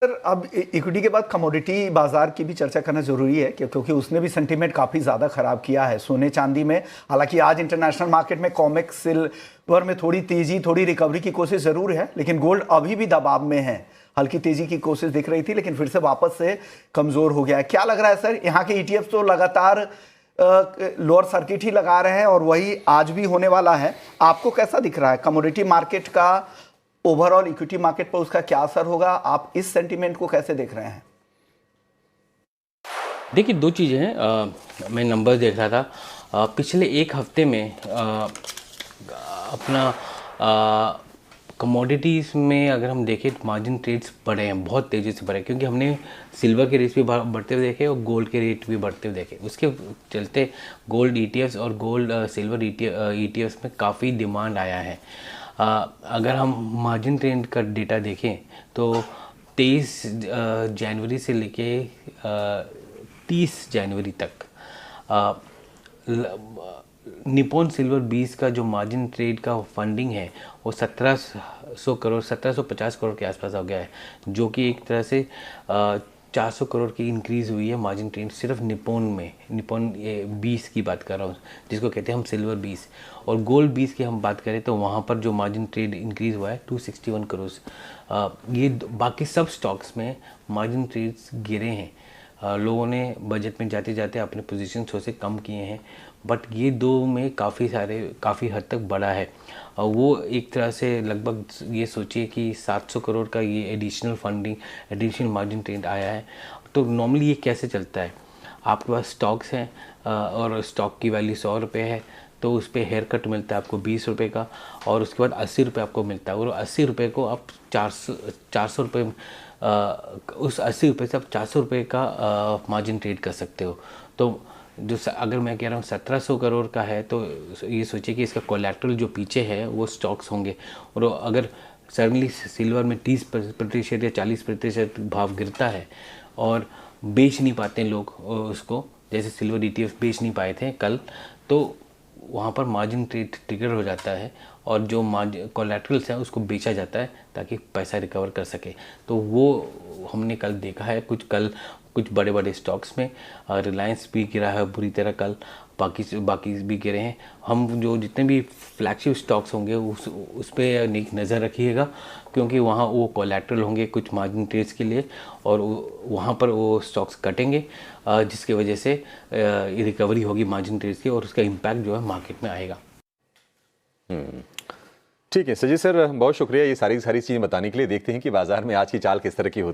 Sir अब equity के बाद कमोडिटी बाजार की भी चर्चा करना जरूरी है क्योंकि उसने भी सेंटीमेंट काफी ज्यादा खराब किया है सोने चांदी में। हालांकि आज इंटरनेशनल मार्केट में कॉमेक्स सिल्वर में थोड़ी तेजी, थोड़ी रिकवरी की कोशिश जरूर है, लेकिन गोल्ड अभी भी दबाव में है। हल्की तेजी की कोशिश दिख रही थी लेकिन फिर से वापस से कमजोर हो गया है। क्या लग रहा है सर, यहाँ के ईटीएफ तो लगातार लोअर सर्किट ही लगा रहे हैं और वही आज भी होने वाला है। आपको कैसा दिख रहा है कमोडिटी मार्केट का ओवरऑल इक्विटी मार्केट पर उसका क्या असर होगा? आप इस सेंटीमेंट को कैसे देख रहे हैं? देखिए, दो चीज़ें हैं। मैं नंबर देख रहा था पिछले एक हफ्ते में अपना कमोडिटीज़ में अगर हम देखें तो मार्जिन ट्रेड्स बढ़े हैं, बहुत तेज़ी से बढ़े, क्योंकि हमने सिल्वर के रेट भी बढ़ते हुए देखे और गोल्ड के रेट भी बढ़ते हुए देखे। उसके चलते गोल्ड ईटीएफ्स और गोल्ड सिल्वर ईटीएफ्स में काफ़ी डिमांड आया है। अगर हम मार्जिन ट्रेंड का डेटा देखें तो 23 जनवरी से लेके 30 जनवरी तक निप्पॉन सिल्वर 20 का जो मार्जिन ट्रेड का फंडिंग है वो 1700 करोड़ 1750 करोड़ के आसपास आ गया है, जो कि एक तरह से 400 करोड़ की इंक्रीज़ हुई है मार्जिन ट्रेड सिर्फ निप्पॉन में। निप्पॉन 20 की बात कर रहा हूँ, जिसको कहते हैं हम सिल्वर 20। और गोल्ड 20 की हम बात करें तो वहाँ पर जो मार्जिन ट्रेड इंक्रीज़ हुआ है 261 करोड़। ये बाकी सब स्टॉक्स में मार्जिन ट्रेड्स गिरे हैं। लोगों ने बजट में जाते जाते अपने पोजीशन थोड़े से कम किए हैं, बट ये दो में काफ़ी हद तक बढ़ा है। वो एक तरह से लगभग ये सोचिए कि 700 करोड़ का ये additional funding, additional margin trade आया है। तो नॉर्मली ये कैसे चलता है, आपके पास स्टॉक्स हैं और स्टॉक की वैल्यू 100 रुपये है, तो उस पर हेयर कट मिलता है आपको 20 रुपये का, और उसके बाद 80 रुपये आपको मिलता है, और 80 रुपये को आप 400 रुपये उस 80 रुपये से आप 400 रुपये का मार्जिन ट्रेड कर सकते हो। तो जो अगर मैं कह रहा हूँ 1700 करोड़ का है, तो ये सोचिए कि इसका कोलैटरल जो पीछे है वो स्टॉक्स होंगे। और अगर सडनली सिल्वर में 30% या 40% भाव गिरता है और बेच नहीं पाते लोग उसको, जैसे सिल्वर ईटीएफ बेच नहीं पाए थे कल, तो वहाँ पर मार्जिन ट्रेड ट्रिगर हो जाता है और जो कोलैटरल्स है उसको बेचा जाता है ताकि पैसा रिकवर कर सके। तो वो हमने कल देखा है, कुछ बड़े बड़े स्टॉक्स में रिलायंस भी गिरा है बुरी तरह कल, बाकी भी गिरे हैं। हम जो जितने भी फ्लैगशिप स्टॉक्स होंगे उस पर एक नज़र रखिएगा, क्योंकि वहाँ वो कोलैटरल होंगे कुछ मार्जिन ट्रेड्स के लिए, और वहाँ पर वो स्टॉक्स कटेंगे, जिसकी वजह से रिकवरी होगी मार्जिन ट्रेड्स की और उसका इम्पैक्ट जो है मार्केट में आएगा। ठीक है सजीद सर, बहुत शुक्रिया ये सारी चीज़ें बताने के लिए। देखते हैं कि बाजार में आज की चाल किस तरह की होती है।